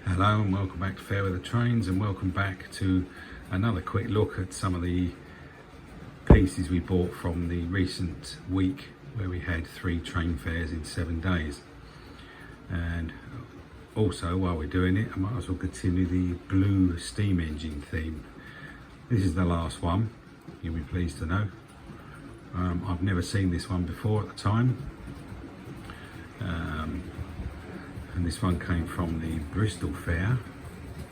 Hello and welcome back to Fair Weather Trains, and welcome back to another quick look at some of the pieces we bought from the recent week where we had 3 train fairs in 7 days. And also, while we're doing it, I might as well continue the blue steam engine theme. This is the last one, you'll be pleased to know. I've never seen this one before at the time. And this one came from the Bristol fair,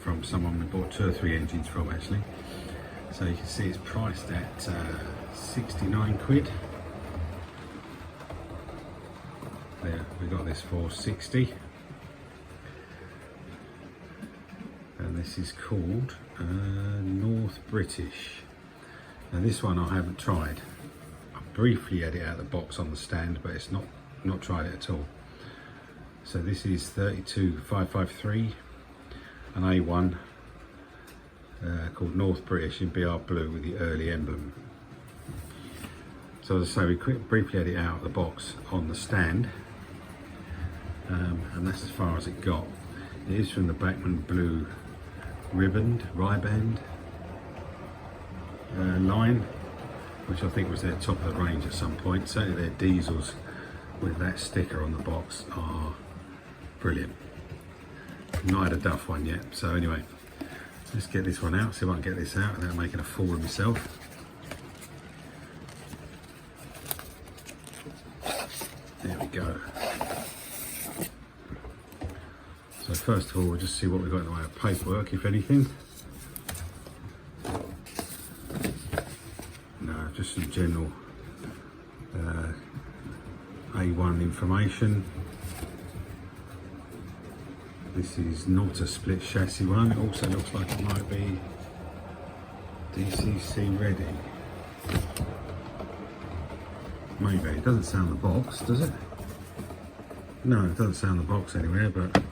from someone we bought 2 or 3 engines from actually. So you can see it's priced at 69 quid. There, we got this for 60. And this is called North British. Now this one I haven't tried. I briefly had it out of the box on the stand, but it's not tried it at all. So this is 32553, an A1 called North British in BR blue with the early emblem. So as I say, we briefly had it out of the box on the stand, and that's as far as it got. It is from the Bachmann blue riband line, which I think was their top of the range at some point. Certainly their diesels with that sticker on the box are brilliant. Not had a Duff one yet, so anyway, let's get this one out, see if I can get this out without making a fool of myself. There we go. So first of all, we'll just see what we've got in the way of paperwork, if anything. No, just some general A1 information. This is not a split chassis one. It also looks like it might be DCC ready. Maybe. It doesn't sound the box, does it? No, it doesn't sound the box anywhere, but...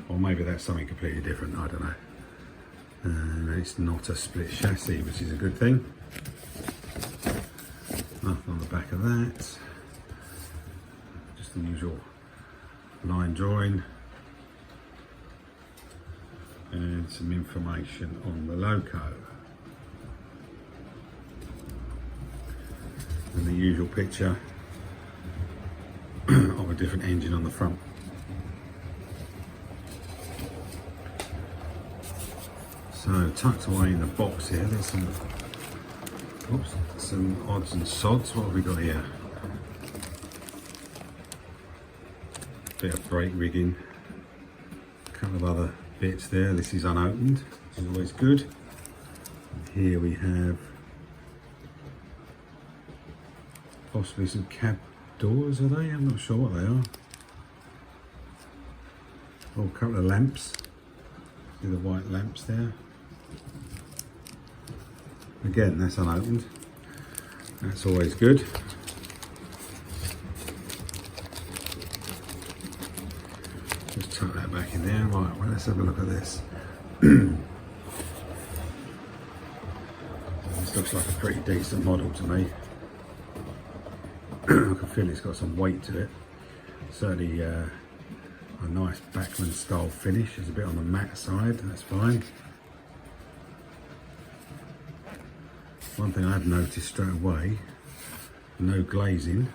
Or maybe that's something completely different, I don't know. And it's not a split chassis, which is a good thing. Nothing on the back of that. Just the usual line drawing and some information on the loco and the usual picture of a different engine on the front. So tucked away in the box here, there's some odds and sods. What have we got here? Bit of brake rigging, a couple of other bits there. This is unopened, which is always good. Here we have possibly some cab doors, are they? I'm not sure what they are. Oh, a couple of lamps. See the white lamps there. Again, that's unopened. That's always good. Just tuck that back in there. Right, well, let's have a look at this. This looks like a pretty decent model to me. I can feel it's got some weight to it. Certainly a nice Bachmann style finish. It's a bit on the matte side, that's fine. One thing I've noticed straight away, no glazing.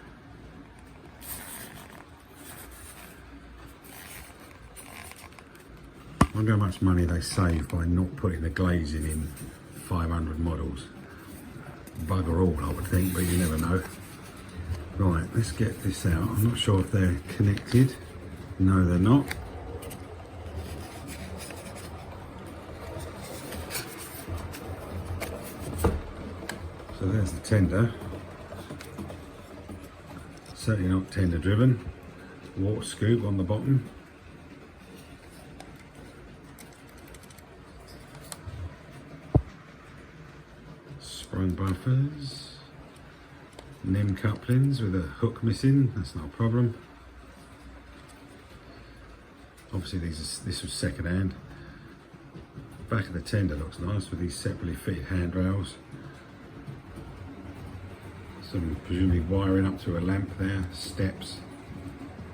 I wonder how much money they save by not putting the glazing in 500 models. Bugger all, I would think, but you never know. Right, let's get this out. I'm not sure if they're connected. No, they're not. So there's the tender. Certainly not tender driven. Water scoop on the bottom. Sprung buffers, NEM couplings with a hook missing, that's not a problem. Obviously this was second hand. Back of the tender looks nice with these separately fitted handrails. Some presumably wiring up to a lamp there, steps.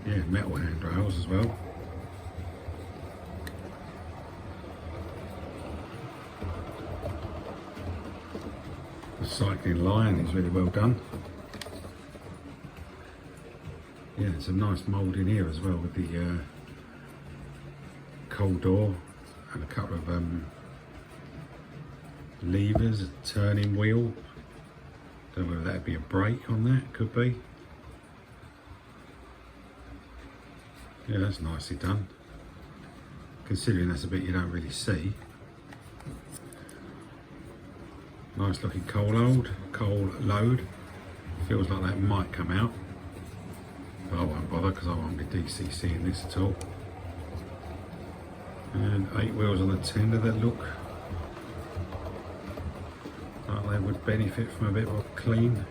Yeah, metal handrails as well. cycling line is really well done. Yeah, it's a nice mould in here as well with the coal door and a couple of levers, a turning wheel. Don't know whether that'd be a brake on that, could be. Yeah, that's nicely done. Considering that's a bit you don't really see. Nice looking coal load. Feels like that might come out. But I won't bother because I won't be DCCing this at all. And 8 wheels on the tender that look like they would benefit from a bit more clean.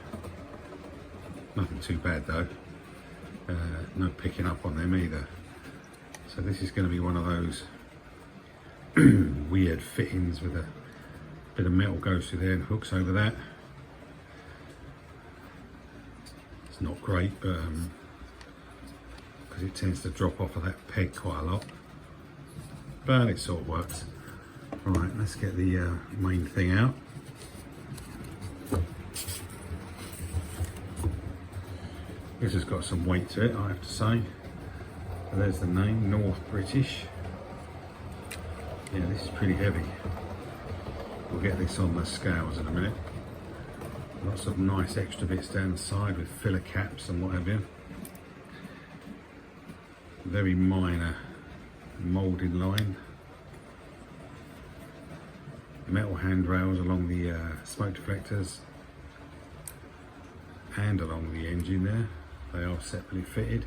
Nothing too bad though. No picking up on them either. So this is going to be one of those weird fittings with a bit of metal goes through there and hooks over that. It's not great, but because it tends to drop off of that peg quite a lot, but it sort of works. Right, let's get the main thing out. This has got some weight to it, I have to say. So there's the name, North British. Yeah, this is pretty heavy. We'll get this on the scales in a minute. Lots of nice extra bits down the side with filler caps and what have you. Very minor moulding line. Metal handrails along the smoke deflectors and along the engine there. They are separately fitted.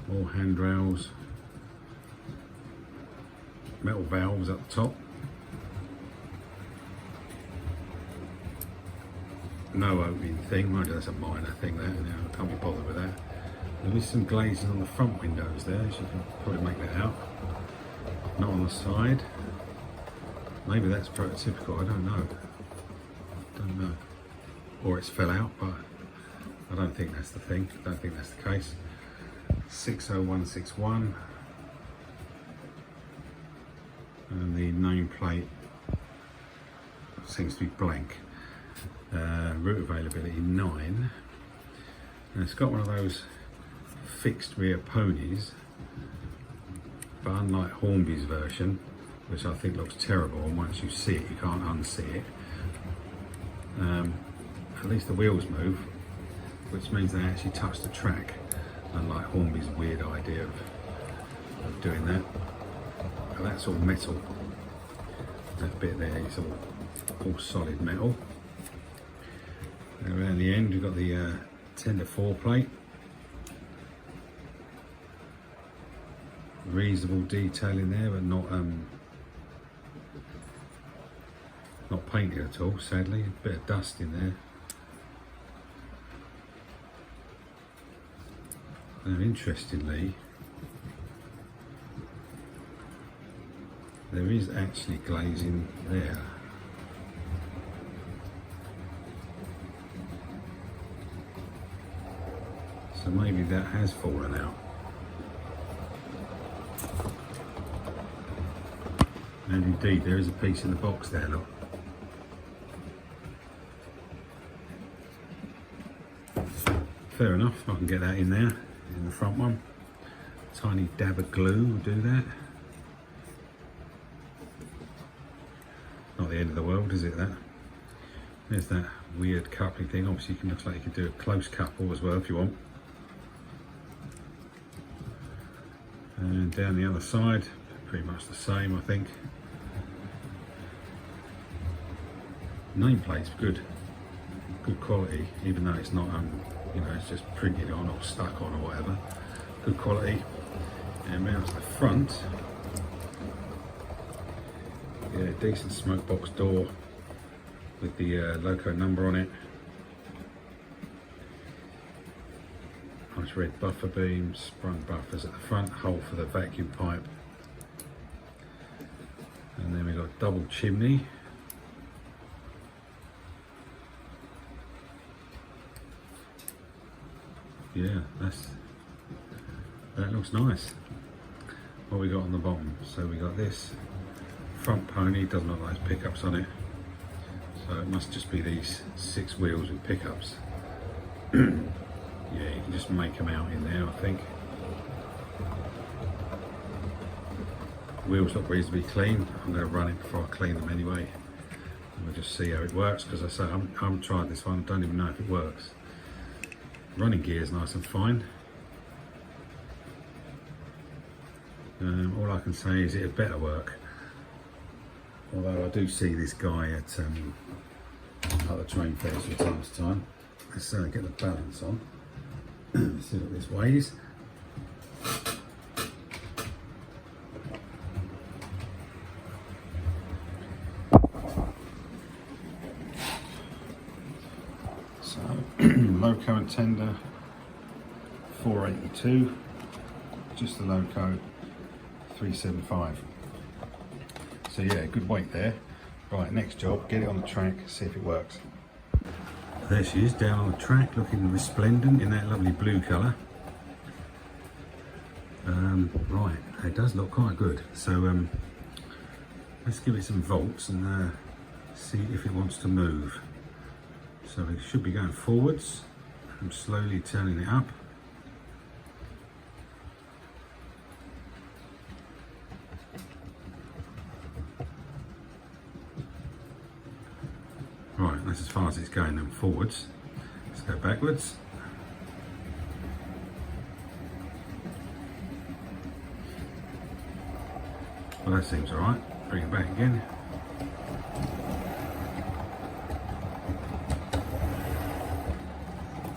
More handrails. Metal valves up the top. No opening thing, mind you that's a minor thing there, I can't be bothered with that. There is some glazing on the front windows there, so you can probably make that out. Not on the side. Maybe that's prototypical, I don't know. Or it's fell out, but I don't think that's the thing. I don't think that's the case. 60161. And the nameplate seems to be blank. Route availability 9. And it's got one of those fixed rear ponies, but unlike Hornby's version, which I think looks terrible, and once you see it you can't unsee it, at least the wheels move, which means they actually touch the track, unlike Hornby's weird idea of doing that. But that's all metal. That bit there is all solid metal. And around the end we've got the tender 4 plate. Reasonable detail in there, but not painted at all, sadly. A bit of dust in there. Now, interestingly, there is actually glazing there. So maybe that has fallen out. And indeed, there is a piece in the box there, look. Fair enough, I can get that in there, in the front one. Tiny dab of glue will do that. Not the end of the world, is it, that? There's that weird coupling thing. Obviously, looks like you could do a close couple as well if you want. And down the other side, pretty much the same, I think. Nameplate's good quality, even though it's not, you know, it's just printed on or stuck on or whatever. Good quality. And mounts the front. Yeah, decent smoke box door with the Loco number on it. Nice red buffer beams, sprung buffers at the front, hole for the vacuum pipe. And then we've got double chimney. Yeah, that looks nice. What we got on the bottom? So we got this front pony doesn't have those pickups on it, so it must just be these 6 wheels with pickups. Yeah, you can just make them out in there, I think. Wheels look reasonably clean. I'm going to run it before I clean them anyway. And we'll just see how it works, because I say I haven't tried this one, I don't even know if it works. Running gear is nice and fine. All I can say is it better work. Although I do see this guy at the train fairs from time to time. Let's get the balance on. See what this weighs. So loco and tender 482, just the loco 375. So yeah, good weight there. Right, next job, get it on the track, see if it works. There she is, down on the track, looking resplendent in that lovely blue colour. Right, it does look quite good. So let's give it some volts and see if it wants to move. So it should be going forwards. I'm slowly turning it up. Right, that's as far as it's going then forwards. Let's go backwards. Well, that seems alright. Bring it back again.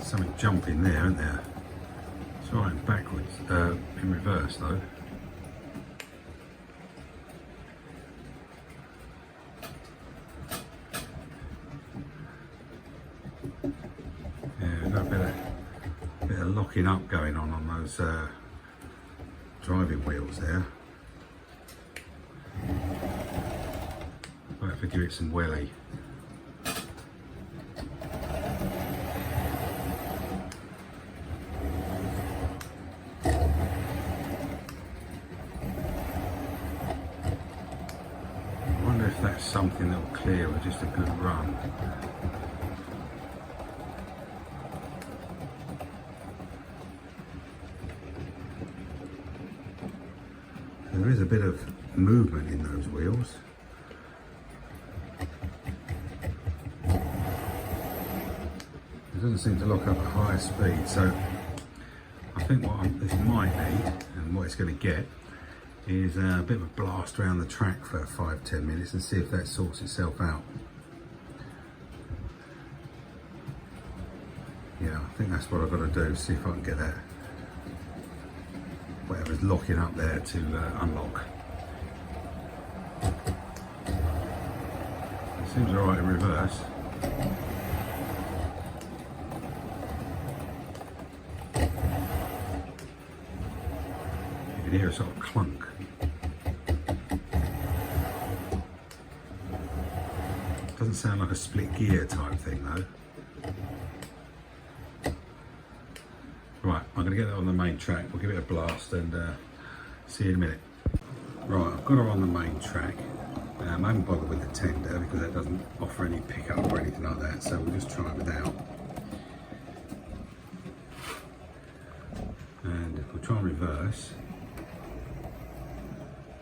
Something jumping there, isn't there? It's alright backwards, in reverse though. Yeah, we've got a bit of locking up going on those driving wheels there. Might have to give it some welly. I wonder if that's something that will clear with just a good run. There is a bit of movement in those wheels. It doesn't seem to lock up at higher speed, so I think what this might need and what it's going to get is a bit of a blast around the track for 5-10 minutes and see if that sorts itself out. Yeah, I think that's what I've got to do, see if I can get that whatever's locking up there to unlock. It seems alright in reverse. You can hear a sort of clunk. Doesn't sound like a split gear type thing though. Right, I'm going to get that on the main track, we'll give it a blast and see you in a minute. Right, I've got her on the main track. I haven't bothered with the tender because that doesn't offer any pickup or anything like that, so we'll just try it without. And if we try and reverse,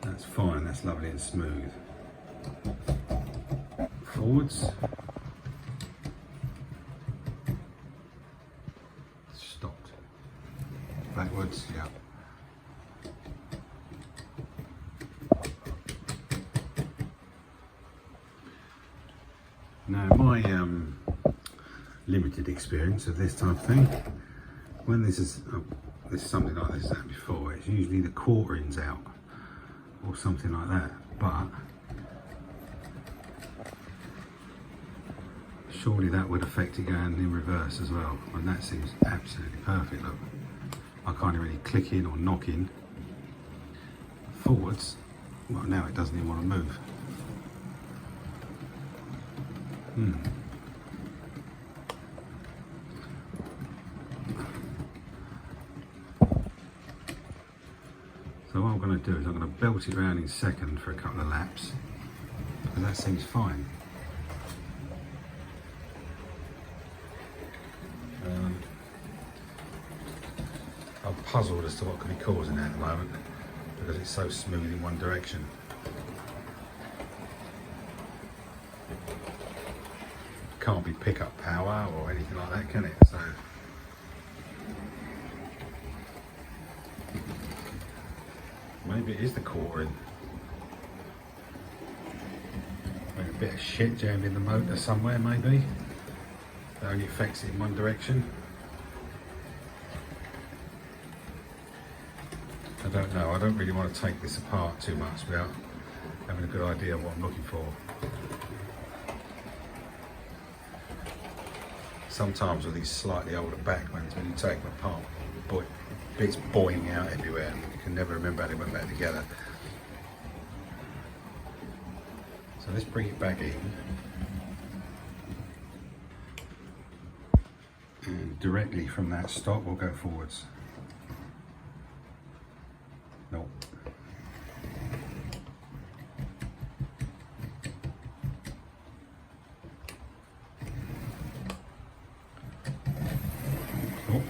that's fine, that's lovely and smooth. Forwards. Stopped. Backwards, yeah. Now, my limited experience of this type of thing, when this is something like this happened before, it's usually the quarterings out or something like that. But surely that would affect it going in reverse as well, and that seems absolutely perfect. Look, I can't really click in or knock in. Forwards, well, now it doesn't even want to move. So what I'm going to do is I'm going to belt it around in second for a couple of laps. and that seems fine. I'm puzzled as to what could be causing that at the moment, because it's so smooth in one direction. Can't be pickup power or anything like that, can it? So maybe it is the quartering. Maybe a bit of shit jammed in the motor somewhere, maybe. That only affects it in one direction. I don't know. I don't really want to take this apart too much without having a good idea of what I'm looking for. Sometimes with these slightly older Bachmanns, when you take them apart, bits boing out everywhere, and you can never remember how they went back together. So let's bring it back in. And directly from that stop, we'll go forwards. No. Oh.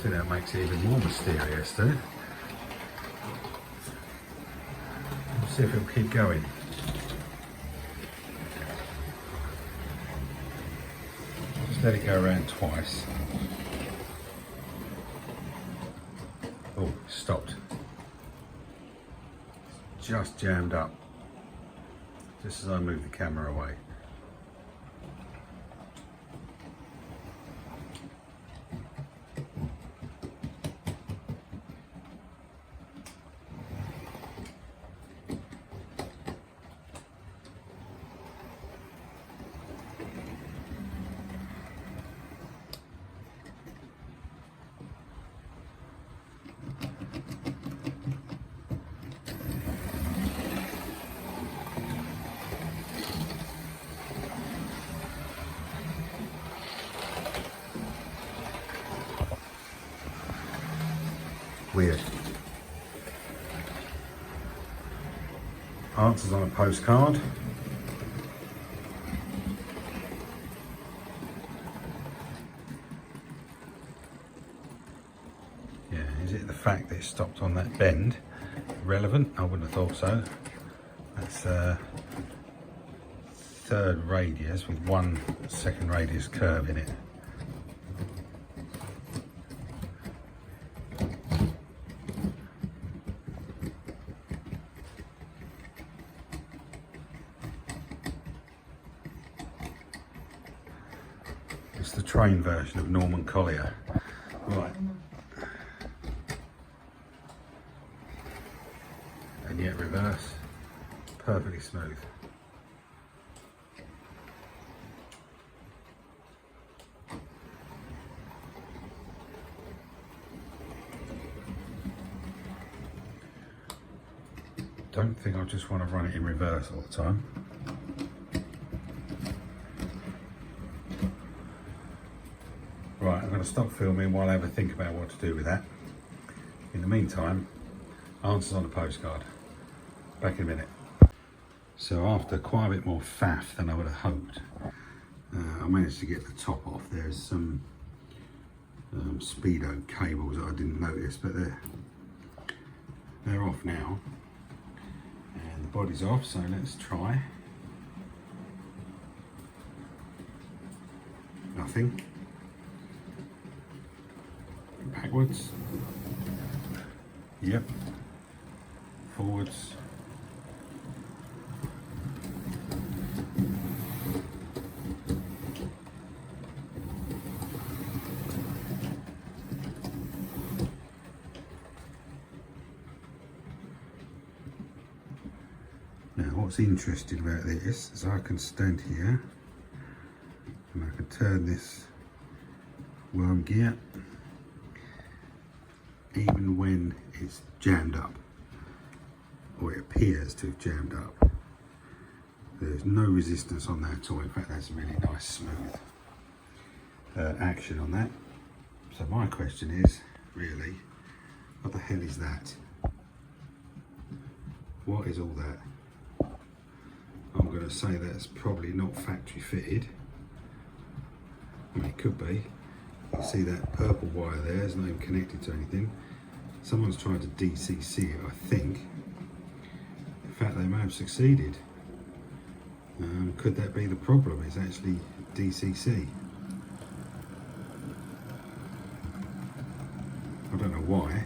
So that makes it even more mysterious, doesn't it? Let's see if it'll keep going. Let it go around twice. Oh, stopped. Just jammed up. Just as I move the camera away. Weird. Answers on a postcard. Yeah, is it the fact that it stopped on that bend? Relevant? I wouldn't have thought so. That's third radius with one second radius curve in it. It's the train version of Norman Collier. Right. And yet reverse, perfectly smooth. Don't think I just want to run it in reverse all the time. Right, I'm going to stop filming while I have a think about what to do with that. In the meantime, answers on a postcard. Back in a minute. So after quite a bit more faff than I would have hoped, I managed to get the top off. There's some speedo cables that I didn't notice, but they're off now. And the body's off, so let's try. Nothing. Backwards. Yep. Forwards. Now what's interesting about this is I can stand here and I can turn this worm gear even when it's jammed up, or it appears to have jammed up. There's no resistance on that at all. In fact, that's a really nice smooth action on that. So my question is, really. What the hell is that? What is all that? I'm going to say that's probably not factory fitted. I mean, it could be. You can see that purple wire there is not even connected to anything. Someone's trying to DCC it, I think. In fact, they may have succeeded. Could that be the problem? It's actually DCC. I don't know why.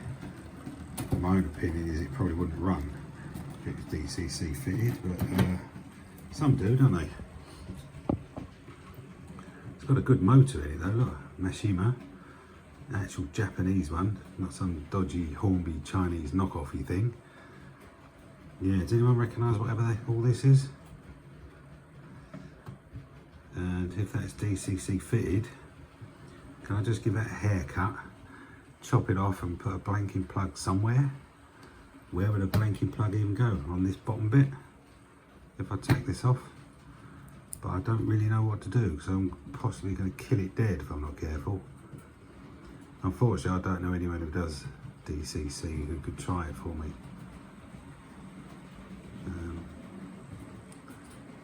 My own opinion is it probably wouldn't run if it was DCC fitted, but some do, don't they? It's got a good motor in it though, look, Mashima, actual Japanese one, not some dodgy Hornby Chinese knockoffy thing. Yeah, does anyone recognise whatever all this is? And if that's DCC fitted, can I just give that a haircut, chop it off and put a blanking plug somewhere? Where would a blanking plug even go? On this bottom bit? If I take this off? But I don't really know what to do, so I'm possibly going to kill it dead if I'm not careful. Unfortunately, I don't know anyone who does DCC who could try it for me.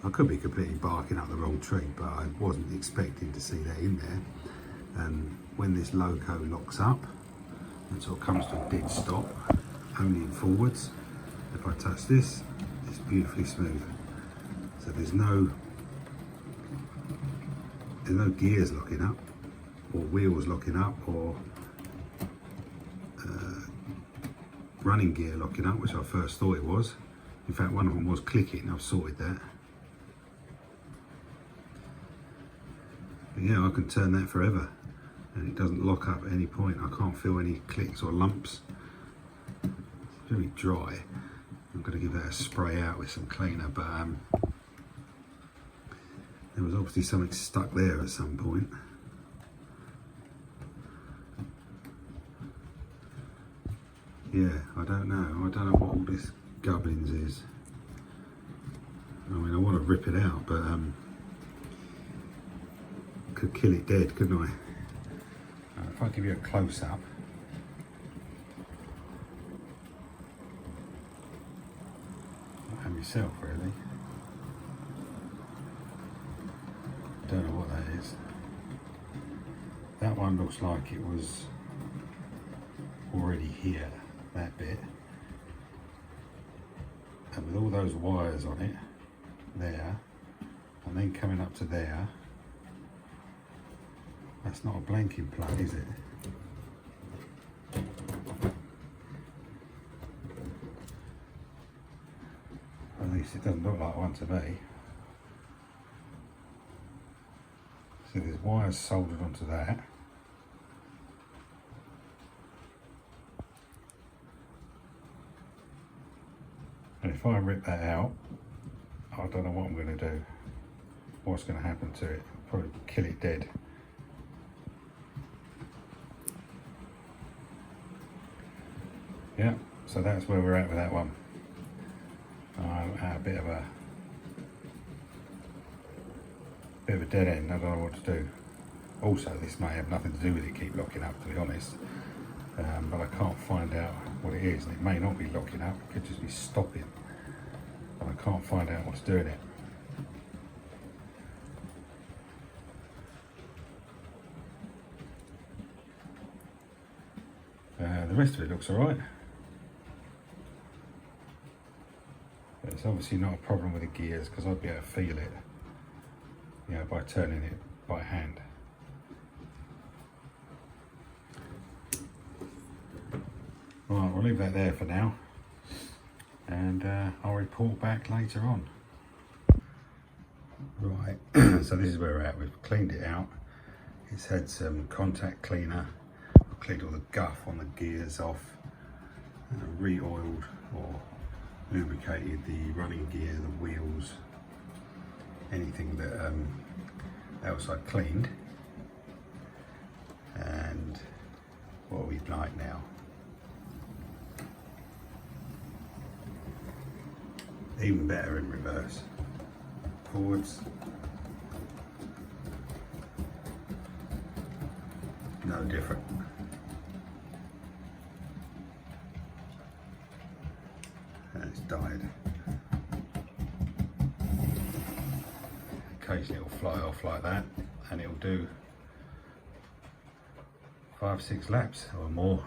I could be completely barking up the wrong tree, but I wasn't expecting to see that in there. And when this loco locks up and sort of comes to a dead stop, only in forwards, if I touch this, it's beautifully smooth. So there's no gears locking up, or wheels locking up, or running gear locking up, which I first thought it was. In fact, one of them was clicking. I've sorted that. But yeah, I can turn that forever and it doesn't lock up at any point. I can't feel any clicks or lumps. It's very dry. I'm going to give that a spray out with some cleaner, but there was obviously something stuck there at some point. Yeah, I don't know. I don't know what all this gubbins is. I mean, I want to rip it out, but could kill it dead, couldn't I? If I give you a close-up, and yourself really. Don't know what that is. That one looks like it was already here, that bit. And with all those wires on it, there, and then coming up to there, that's not a blanking plug, is it? At least it doesn't look like one to me. So there's wires soldered onto that. And if I rip that out, I don't know what I'm going to do. What's going to happen to it? Probably kill it dead. Yeah, so that's where we're at with that one. I'm at a bit of a dead end. I don't know what to do. Also, this may have nothing to do with it keep locking up, to be honest. But I can't find out what it is, and it may not be locking up. It could just be stopping. But I can't find out what's doing it. The rest of it looks alright. But it's obviously not a problem with the gears, because I'd be able to feel it, you know, by turning it by hand. Right, we'll leave that there for now, and I'll report back later on. Right, so this is where we're at. We've cleaned it out. It's had some contact cleaner. I've cleaned all the guff on the gears off, re-oiled or lubricated the running gear, the wheels, anything that else I cleaned. And what are we like now? Even better in reverse. Forwards. No different. occasionally it'll fly off like that, and it'll do 5-6 laps or more.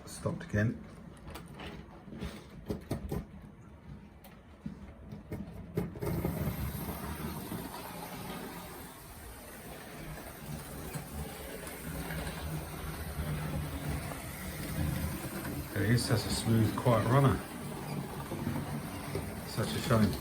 Stopped again. It is such a smooth, quiet runner. Such a shame.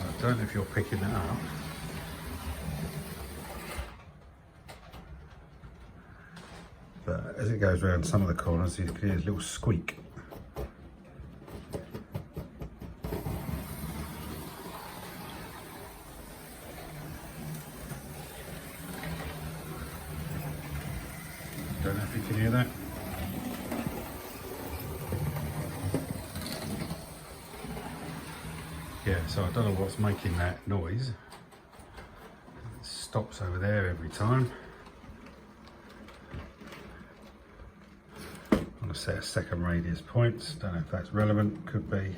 I don't know if you're picking that up. But as it goes around some of the corners, you can hear a little squeak. Don't know if you can hear that. Yeah, so I don't know what's making that noise. It stops over there every time. I'm going to set a second radius point. Don't know if that's relevant, could be.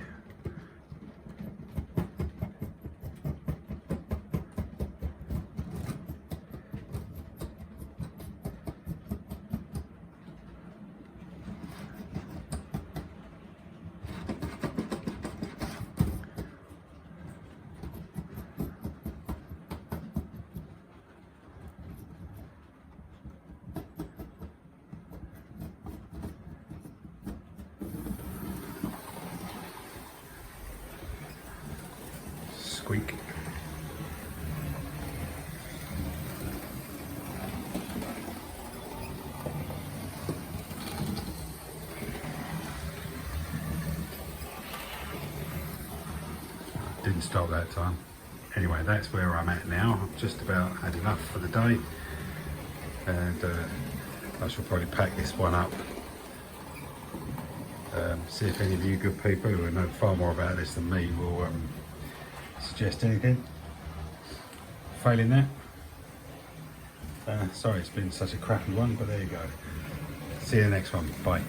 Squeak. Didn't stop that time. Anyway, that's where I'm at now. I've just about had enough for the day, and I shall probably pack this one up. See if any of you good people who know far more about this than me will suggest anything. Failing that, sorry it's been such a crappy one, but there you go. See you in the next one. Bye.